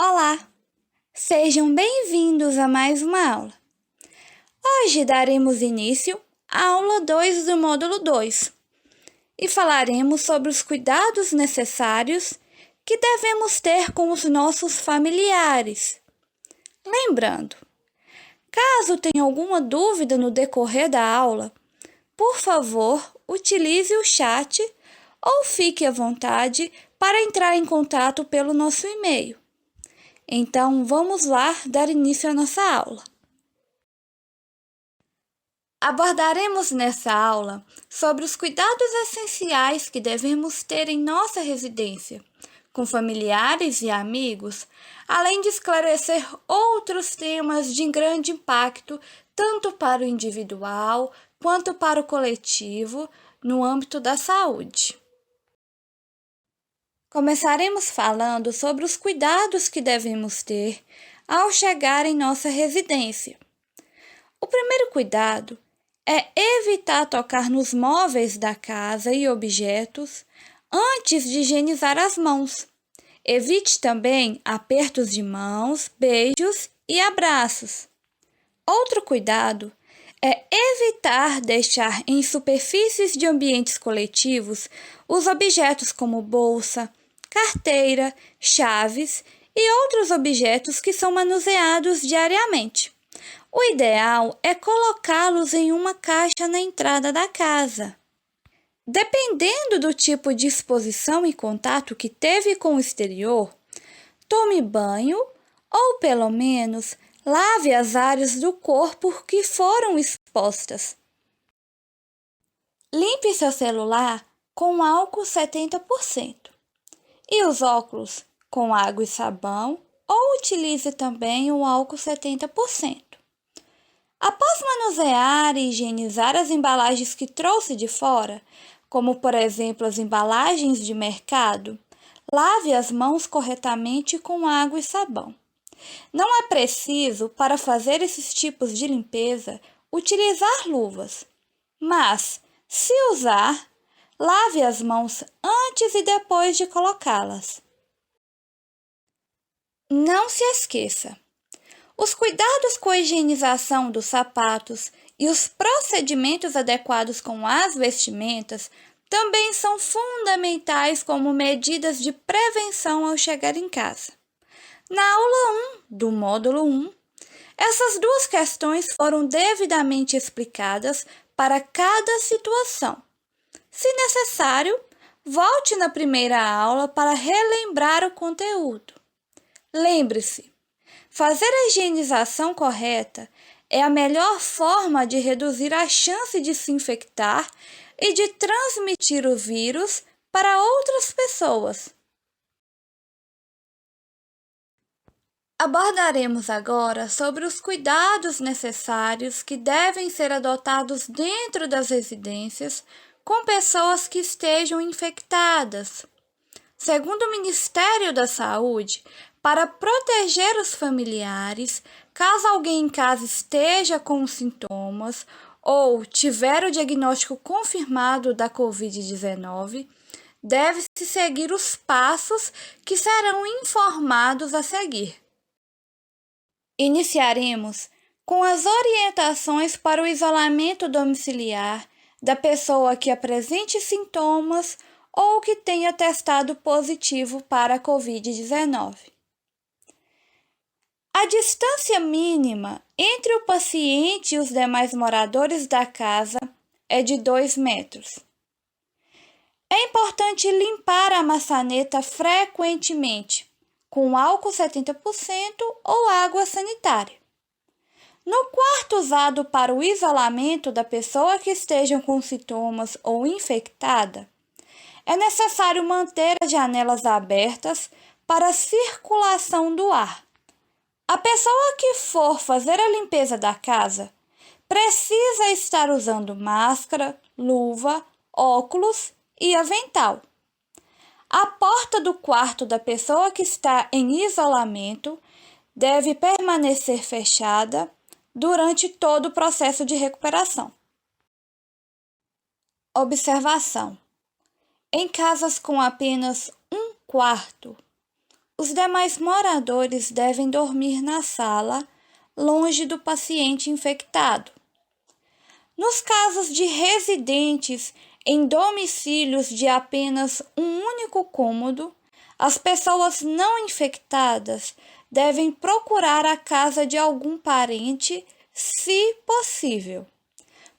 Olá, sejam bem-vindos a mais uma aula. Hoje daremos início à aula 2 do módulo 2 e falaremos sobre os cuidados necessários que devemos ter com os nossos familiares. Lembrando, caso tenha alguma dúvida no decorrer da aula, por favor, utilize o chat ou fique à vontade para entrar em contato pelo nosso e-mail. Então, vamos lá dar início à nossa aula. Abordaremos nessa aula sobre os cuidados essenciais que devemos ter em nossa residência, com familiares e amigos, além de esclarecer outros temas de grande impacto tanto para o individual quanto para o coletivo no âmbito da saúde. Começaremos falando sobre os cuidados que devemos ter ao chegar em nossa residência. O primeiro cuidado é evitar tocar nos móveis da casa e objetos antes de higienizar as mãos. Evite também apertos de mãos, beijos e abraços. Outro cuidado é evitar deixar em superfícies de ambientes coletivos os objetos como bolsa, carteira, chaves e outros objetos que são manuseados diariamente. O ideal é colocá-los em uma caixa na entrada da casa. Dependendo do tipo de exposição e contato que teve com o exterior, tome banho ou, pelo menos, lave as áreas do corpo que foram expostas. Limpe seu celular com álcool 70% e os óculos com água e sabão ou utilize também o álcool 70%. Após manusear e higienizar as embalagens que trouxe de fora, como por exemplo as embalagens de mercado, lave as mãos corretamente com água e sabão. Não é preciso, para fazer esses tipos de limpeza, utilizar luvas, mas, se usar, lave as mãos antes e depois de colocá-las. Não se esqueça, os cuidados com a higienização dos sapatos e os procedimentos adequados com as vestimentas também são fundamentais como medidas de prevenção ao chegar em casa. Na aula 1 do módulo 1, essas duas questões foram devidamente explicadas para cada situação. Se necessário, volte na primeira aula para relembrar o conteúdo. Lembre-se, fazer a higienização correta é a melhor forma de reduzir a chance de se infectar e de transmitir o vírus para outras pessoas. Abordaremos agora sobre os cuidados necessários que devem ser adotados dentro das residências com pessoas que estejam infectadas. Segundo o Ministério da Saúde, para proteger os familiares, caso alguém em casa esteja com sintomas ou tiver o diagnóstico confirmado da Covid-19, deve-se seguir os passos que serão informados a seguir. Iniciaremos com as orientações para o isolamento domiciliar da pessoa que apresente sintomas ou que tenha testado positivo para a Covid-19. A distância mínima entre o paciente e os demais moradores da casa é de 2 metros. É importante limpar a maçaneta frequentemente, com álcool 70% ou água sanitária. No quarto usado para o isolamento da pessoa que esteja com sintomas ou infectada, é necessário manter as janelas abertas para a circulação do ar. A pessoa que for fazer a limpeza da casa precisa estar usando máscara, luva, óculos e avental. A porta do quarto da pessoa que está em isolamento deve permanecer fechada durante todo o processo de recuperação. Observação: em casas com apenas um quarto, os demais moradores devem dormir na sala, longe do paciente infectado. Nos casos de residentes em domicílios de apenas um único cômodo, as pessoas não infectadas devem procurar a casa de algum parente, se possível,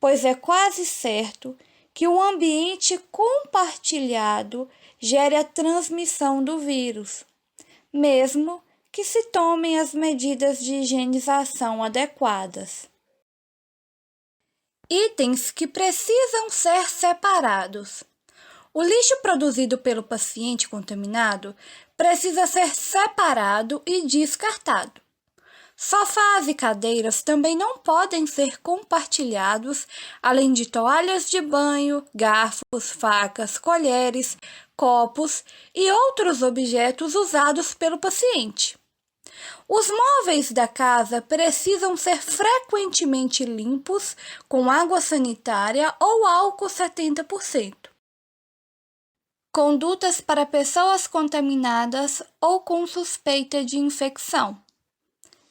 pois é quase certo que o ambiente compartilhado gere a transmissão do vírus, mesmo que se tomem as medidas de higienização adequadas. Itens que precisam ser separados. O lixo produzido pelo paciente contaminado precisa ser separado e descartado. Sofás e cadeiras também não podem ser compartilhados, além de toalhas de banho, garfos, facas, colheres, copos e outros objetos usados pelo paciente. Os móveis da casa precisam ser frequentemente limpos com água sanitária ou álcool 70%. Condutas para pessoas contaminadas ou com suspeita de infecção.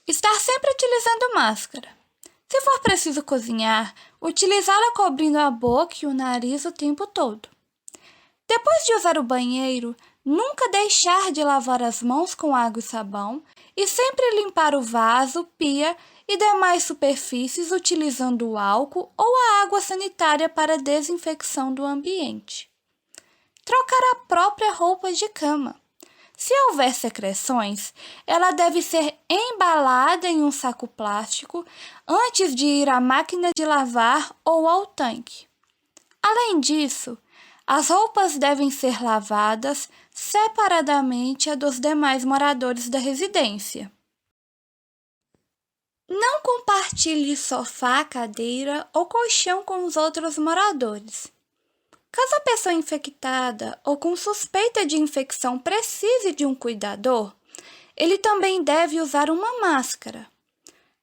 Estar sempre utilizando máscara. Se for preciso cozinhar, utilizá-la cobrindo a boca e o nariz o tempo todo. Depois de usar o banheiro, nunca deixar de lavar as mãos com água e sabão e sempre limpar o vaso, pia e demais superfícies utilizando o álcool ou a água sanitária para a desinfecção do ambiente. Trocar a própria roupa de cama. Se houver secreções, ela deve ser embalada em um saco plástico antes de ir à máquina de lavar ou ao tanque. Além disso, as roupas devem ser lavadas separadamente a dos demais moradores da residência. Não compartilhe sofá, cadeira ou colchão com os outros moradores. Caso a pessoa infectada ou com suspeita de infecção precise de um cuidador, ele também deve usar uma máscara.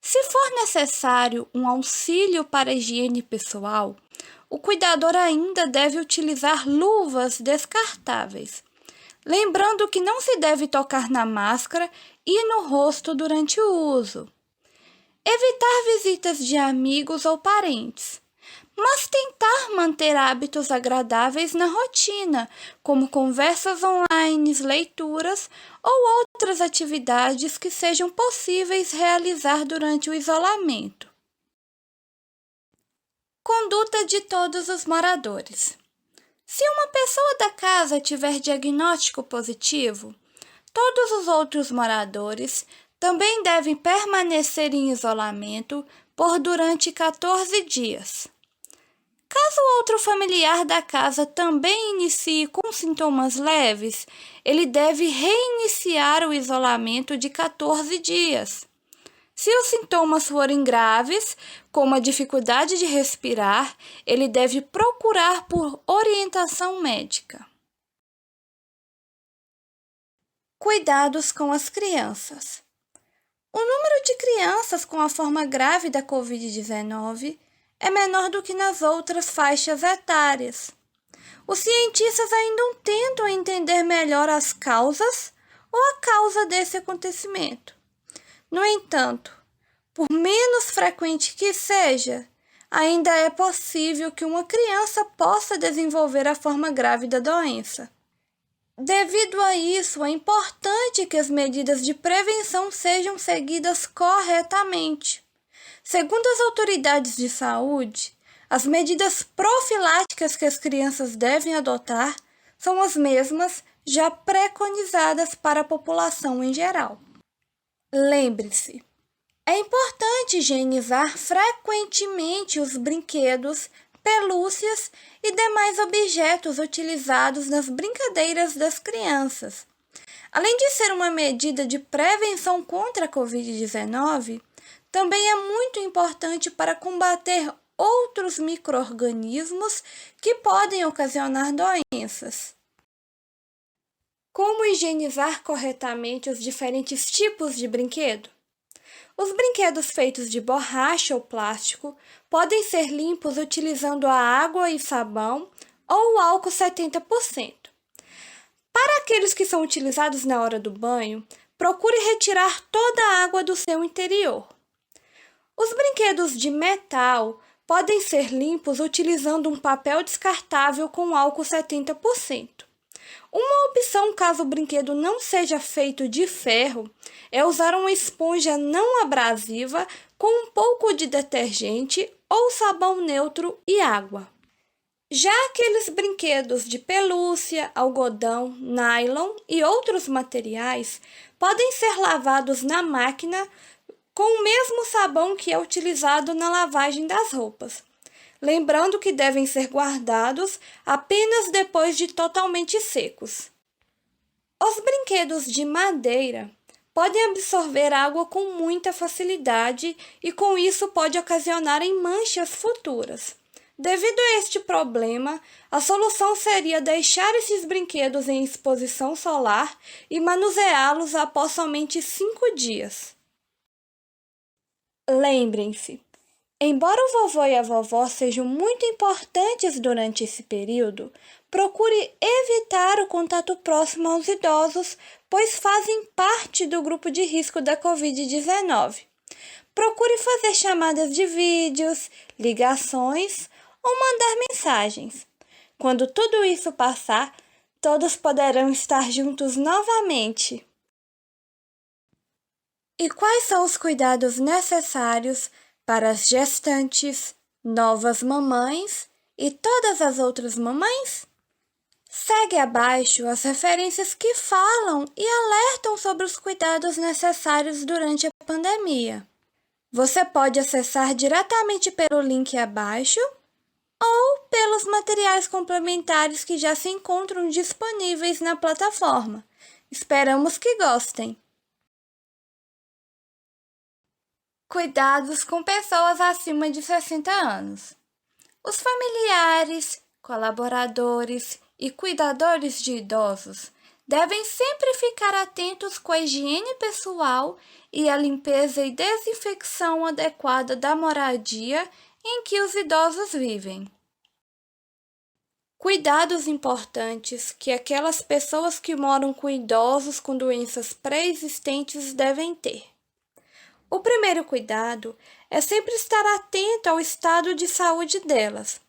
Se for necessário um auxílio para a higiene pessoal, o cuidador ainda deve utilizar luvas descartáveis, lembrando que não se deve tocar na máscara e no rosto durante o uso. Evitar visitas de amigos ou parentes, mas tentar manter hábitos agradáveis na rotina, como conversas online, leituras ou outras atividades que sejam possíveis realizar durante o isolamento. Conduta de todos os moradores. Se uma pessoa da casa tiver diagnóstico positivo, todos os outros moradores também devem permanecer em isolamento por durante 14 dias. Caso outro familiar da casa também inicie com sintomas leves, ele deve reiniciar o isolamento de 14 dias. Se os sintomas forem graves, como a dificuldade de respirar, ele deve procurar por orientação médica. Cuidados com as crianças. O número de crianças com a forma grave da Covid-19 é menor do que nas outras faixas etárias. Os cientistas ainda tentam entender melhor as causas ou a causa desse acontecimento. No entanto, por menos frequente que seja, ainda é possível que uma criança possa desenvolver a forma grave da doença. Devido a isso, é importante que as medidas de prevenção sejam seguidas corretamente. Segundo as autoridades de saúde, as medidas profiláticas que as crianças devem adotar são as mesmas já preconizadas para a população em geral. Lembre-se, é importante higienizar frequentemente os brinquedos, pelúcias e demais objetos utilizados nas brincadeiras das crianças. Além de ser uma medida de prevenção contra a Covid-19, também é muito importante para combater outros micro-organismos que podem ocasionar doenças. Como higienizar corretamente os diferentes tipos de brinquedo? Os brinquedos feitos de borracha ou plástico podem ser limpos utilizando a água e sabão ou o álcool 70%. Para aqueles que são utilizados na hora do banho, procure retirar toda a água do seu interior. Os brinquedos de metal podem ser limpos utilizando um papel descartável com álcool 70%. Uma opção caso o brinquedo não seja feito de ferro é usar uma esponja não abrasiva com um pouco de detergente ou sabão neutro e água. Já aqueles brinquedos de pelúcia, algodão, nylon e outros materiais podem ser lavados na máquina com o mesmo sabão que é utilizado na lavagem das roupas, lembrando que devem ser guardados apenas depois de totalmente secos. Os brinquedos de madeira podem absorver água com muita facilidade e com isso pode ocasionar em manchas futuras. Devido a este problema, a solução seria deixar esses brinquedos em exposição solar e manuseá-los após somente 5 dias. Lembrem-se, embora o vovô e a vovó sejam muito importantes durante esse período, procure evitar o contato próximo aos idosos, pois fazem parte do grupo de risco da Covid-19. Procure fazer chamadas de vídeos, ligações ou mandar mensagens. Quando tudo isso passar, todos poderão estar juntos novamente. E quais são os cuidados necessários para as gestantes, novas mamães e todas as outras mamães? Segue abaixo as referências que falam e alertam sobre os cuidados necessários durante a pandemia. Você pode acessar diretamente pelo link abaixo ou pelos materiais complementares que já se encontram disponíveis na plataforma. Esperamos que gostem! Cuidados com pessoas acima de 60 anos. Os familiares, colaboradores e cuidadores de idosos devem sempre ficar atentos com a higiene pessoal e a limpeza e desinfecção adequada da moradia em que os idosos vivem. Cuidados importantes que aquelas pessoas que moram com idosos com doenças pré-existentes devem ter. O primeiro cuidado é sempre estar atento ao estado de saúde delas,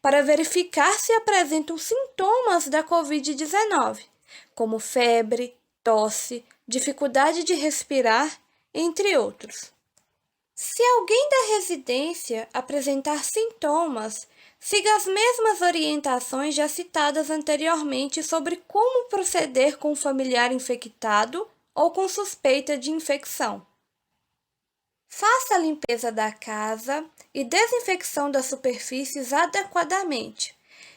para verificar se apresentam sintomas da Covid-19, como febre, tosse, dificuldade de respirar, entre outros. Se alguém da residência apresentar sintomas, siga as mesmas orientações já citadas anteriormente sobre como proceder com o familiar infectado ou com suspeita de infecção. Faça a limpeza da casa e desinfecção das superfícies adequadamente.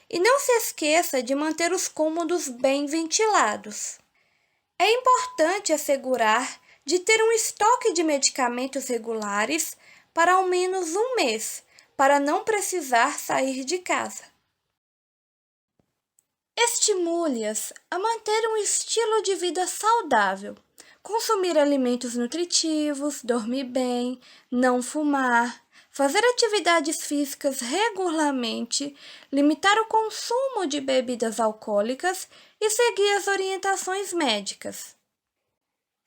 E não se esqueça de manter os cômodos bem ventilados. É importante assegurar de ter um estoque de medicamentos regulares para ao menos um mês, para não precisar sair de casa. Estimule-as a manter um estilo de vida saudável. Consumir alimentos nutritivos, dormir bem, não fumar, fazer atividades físicas regularmente, limitar o consumo de bebidas alcoólicas e seguir as orientações médicas.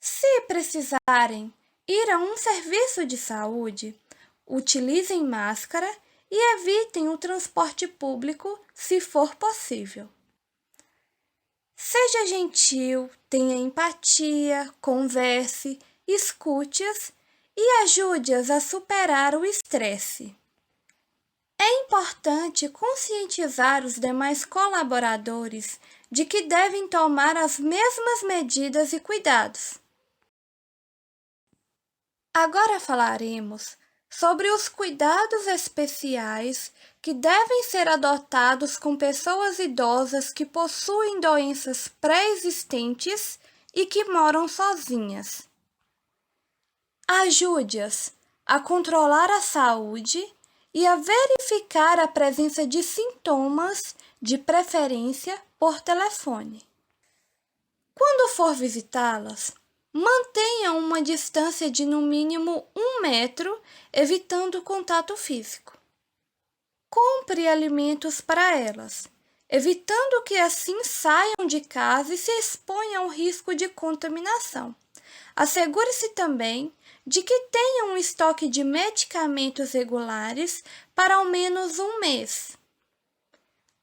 Se precisarem ir a um serviço de saúde, utilizem máscara e evitem o transporte público se for possível. Seja gentil, tenha empatia, converse, escute-as e ajude-as a superar o estresse. É importante conscientizar os demais colaboradores de que devem tomar as mesmas medidas e cuidados. Agora falaremos sobre os cuidados especiais que devem ser adotados com pessoas idosas que possuem doenças pré-existentes e que moram sozinhas. Ajude-as a controlar a saúde e a verificar a presença de sintomas, de preferência por telefone. Quando for visitá-las, mantenha uma distância de no mínimo 1 metro, evitando contato físico. Compre alimentos para elas. evitando que assim saiam de casa e se exponham ao risco de contaminação. Assegure-se também de que tenham um estoque de medicamentos regulares para ao menos um mês.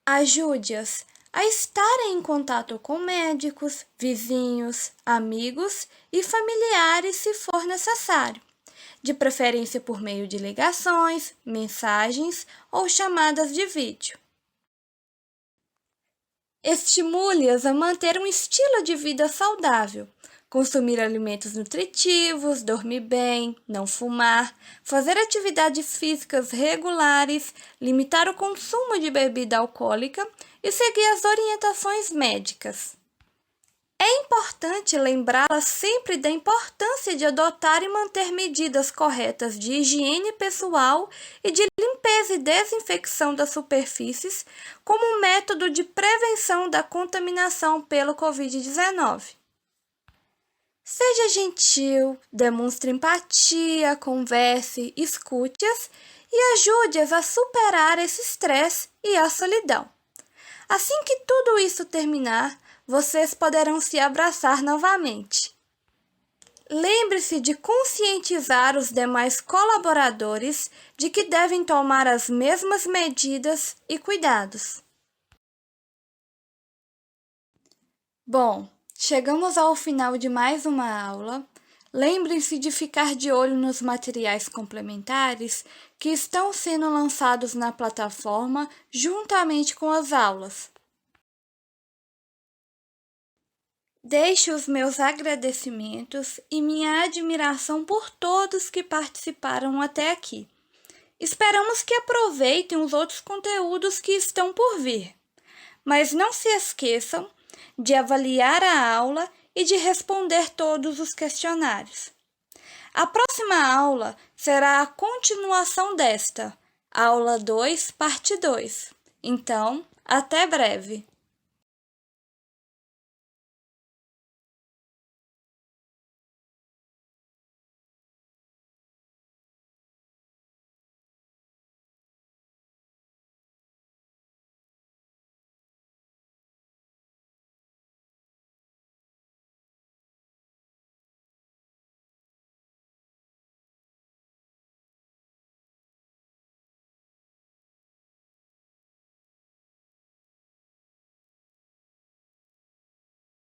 Ajude-as a estarem em contato com médicos, vizinhos, amigos e familiares se for necessário, de preferência por meio de ligações, mensagens ou chamadas de vídeo. Estimule-as a manter um estilo de vida saudável, consumir alimentos nutritivos, dormir bem, não fumar, fazer atividades físicas regulares, limitar o consumo de bebida alcoólica e seguir as orientações médicas. É importante lembrá-las sempre da importância de adotar e manter medidas corretas de higiene pessoal e de limpeza e desinfecção das superfícies como um método de prevenção da contaminação pelo Covid-19. Seja gentil, demonstre empatia, converse, escute-as e ajude-as a superar esse estresse e a solidão. Assim que tudo isso terminar, vocês poderão se abraçar novamente. Lembre-se de conscientizar os demais colaboradores de que devem tomar as mesmas medidas e cuidados. Bom, chegamos ao final de mais uma aula. Lembrem-se de ficar de olho nos materiais complementares que estão sendo lançados na plataforma juntamente com as aulas. Deixo os meus agradecimentos e minha admiração por todos que participaram até aqui. Esperamos que aproveitem os outros conteúdos que estão por vir. Mas não se esqueçam de avaliar a aula e de responder todos os questionários. A próxima aula será a continuação desta, aula 2, parte 2. Então, até breve!